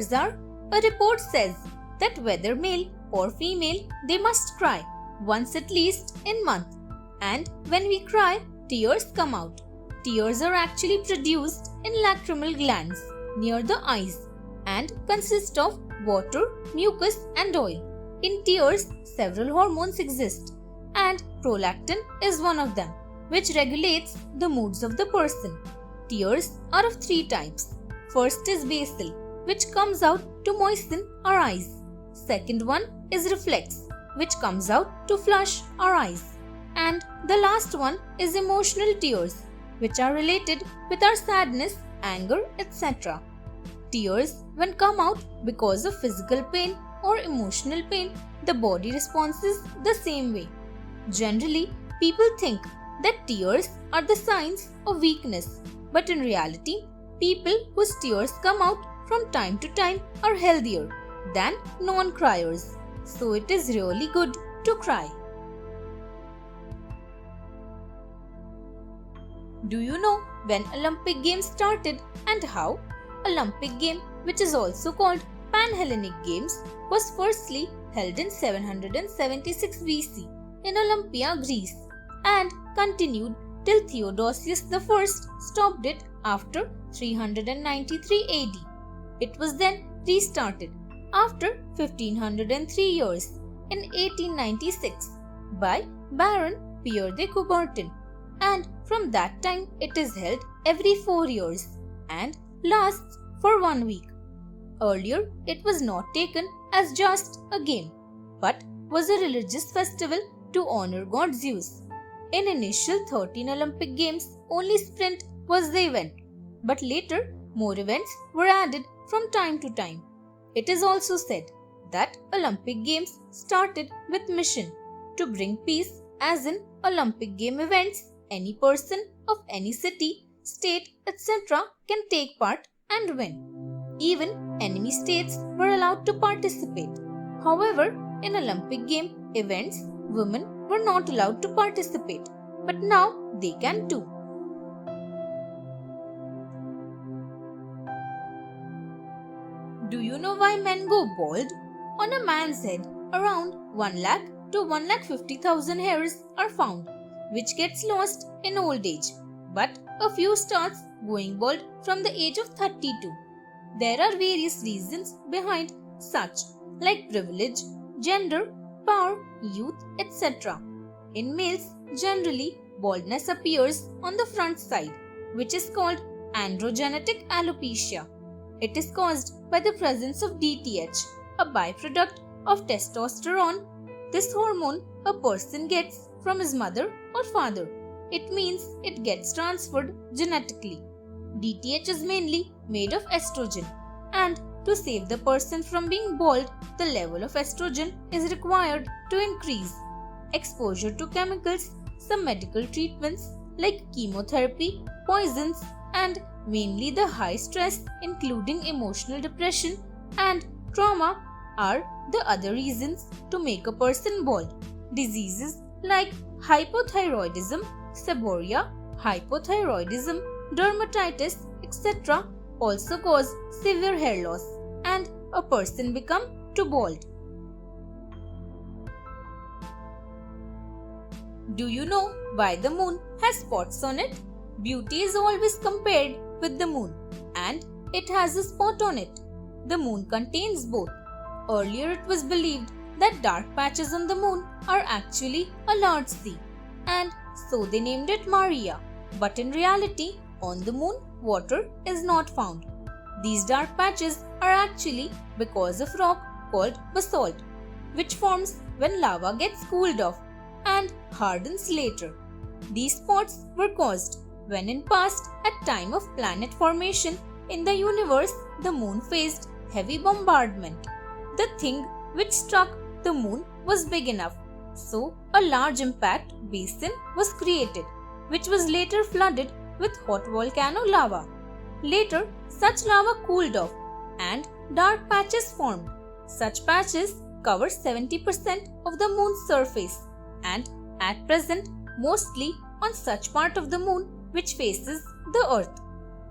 tears are? A report says that whether male or female, they must cry once at least in month. And when we cry, tears come out. Tears are actually produced in lacrimal glands near the eyes and consist of water, mucus and oil. In tears, several hormones exist and prolactin is one of them, which regulates the moods of the person. Tears are of three types. First is basal, which comes out to moisten our eyes. Second one is reflex, which comes out to flush our eyes. And the last one is emotional tears, which are related with our sadness, anger, etc. Tears, when come out because of physical pain or emotional pain, the body responds the same way. Generally, people think that tears are the signs of weakness, but in reality, people whose tears come out from time to time are healthier than non-criers. So it is really good to cry. Do you know when Olympic Games started and how? Olympic game, which is also called Pan-Hellenic Games, was firstly held in 776 BC in Olympia, Greece, and continued till Theodosius I stopped it after 393 AD. It was then restarted after 1503 years in 1896 by Baron Pierre de Coubertin, and from that time it is held every 4 years and lasts for 1 week. Earlier, it was not taken as just a game, but was a religious festival to honor god Zeus. In initial 13 Olympic Games, only sprint was the event, but later more events were added from time to time. It is also said that Olympic Games started with mission to bring peace, as in Olympic game events, any person of any city, state, etc. can take part and win. Even enemy states were allowed to participate. However, in Olympic game events, women were not allowed to participate, but now they can too. Do you know why men go bald? On a man's head, around 1 lakh to 1,50,000 hairs are found, which gets lost in old age. But a few starts going bald from the age of 32. There are various reasons behind such, like privilege, gender, power, youth, etc. In males, generally, baldness appears on the front side, which is called androgenetic alopecia. It is caused by the presence of DTH, a byproduct of testosterone. This hormone a person gets from his mother or father. It means it gets transferred genetically. DTH is mainly made of estrogen, and to save the person from being bald, the level of estrogen is required to increase. Exposure to chemicals, some medical treatments like chemotherapy, poisons, and mainly the high stress, including emotional depression and trauma, are the other reasons to make a person bald. Diseases like hypothyroidism, seborrhea, hypothyroidism, dermatitis, etc. also cause severe hair loss and a person become too bald. Do you know why the moon has spots on it? Beauty is always compared with the moon, and it has a spot on it. The moon contains both. Earlier it was believed that dark patches on the moon are actually a large sea, and so they named it Maria. But in reality, on the moon, water is not found. These dark patches are actually because of rock called basalt, which forms when lava gets cooled off and hardens later. These spots were caused when in past, at time of planet formation in the universe, the moon faced heavy bombardment. The thing which struck the moon was big enough, so a large impact basin was created, which was later flooded with hot volcano lava. Later, such lava cooled off and dark patches formed. Such patches cover 70% of the moon's surface, and at present mostly on such part of the moon which faces the earth.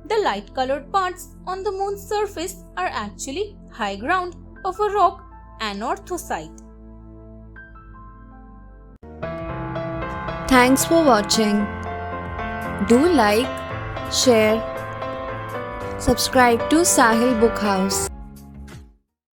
The light colored parts on the moon's surface are actually high ground of a rock anorthosite. Thanks for watching. Do like, share, subscribe to Sahil Book House.